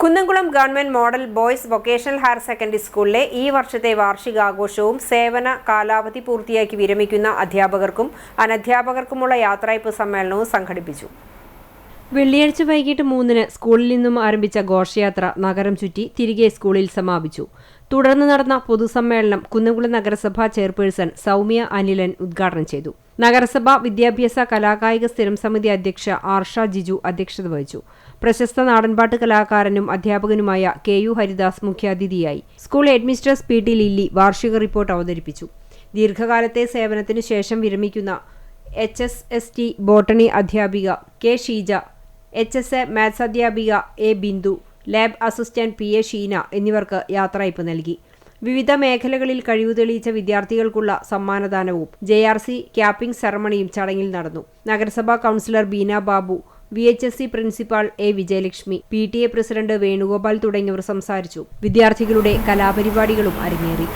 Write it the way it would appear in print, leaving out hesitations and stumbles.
Kunnamkulam government model boys vocational higher secondary സ്കൂളിലെ ഈ വർഷത്തെ വാർഷികാഘോഷവും സേവന കാലാവധി പൂർത്തിയാക്കി വിരമിക്കുന്ന അധ്യാപകർക്കും അനധ്യാപകർക്കുമുള്ള യാത്രയയപ്പ് സമ്മേളനവും സംഘടിപ്പിച്ചു. വെള്ളിയാഴ്ച വൈകിട്ട് 3-ന് സ്കൂളിൽ നിന്നും ആരംഭിച്ച ഘോഷയാത്ര നഗരം ചുറ്റി തിരികെ സ്കൂളിൽ സമാപിച്ചു. തുടർന്ന് നടന്ന പൊതുസമ്മേളനം കുന്നംകുളം നഗരസഭാ ചെയർപേഴ്സൺ സൗമ്യ അനിലൻ ഉദ്ഘാടനം ചെയ്തു. നഗരസഭ വിദ്യാഭ്യാസ കലാകായിക സ്ഥിരം സമിതി അധ്യക്ഷ ആർഷ ജിജു അധ്യക്ഷത വഹിച്ചു. പ്രശസ്ത നാടൻപാട്ട് കലാകാരനും അധ്യാപകനുമായ KU ഹരിദാസ് മുഖ്യാതിഥിയായി. സ്കൂൾ ഹെഡ്മിസ്ട്രസ് PT ലില്ലി വാർഷിക റിപ്പോർട്ട് അവതരിപ്പിച്ചു. ദീർഘകാലത്തെ സേവനത്തിനു ശേഷം വിരമിക്കുന്ന HSST ബോട്ടണി അധ്യാപിക K ഷീജ, HSA മാത്സ് അധ്യാപിക A Bindu, lab assistant PA Sheena എന്നിവർക്ക് യാത്രയയപ്പ് നൽകി. വിവിധ മേഖലകളിൽ കഴിവ് തെളിയിച്ച വിദ്യാർത്ഥികൾക്കുള്ള സമ്മാനദാനവും JRC ക്യാപ്പിംഗ് സെറമണിയും ചടങ്ങിൽ നടന്നു. നഗരസഭാ councillor Beena Babu, VHSC principal A Vijayalakshmi, PTA president Venugopal തുടങ്ങിയവർ സംസാരിച്ചു. വിദ്യാർത്ഥികളുടെ കലാപരിപാടികളും അരങ്ങേറി.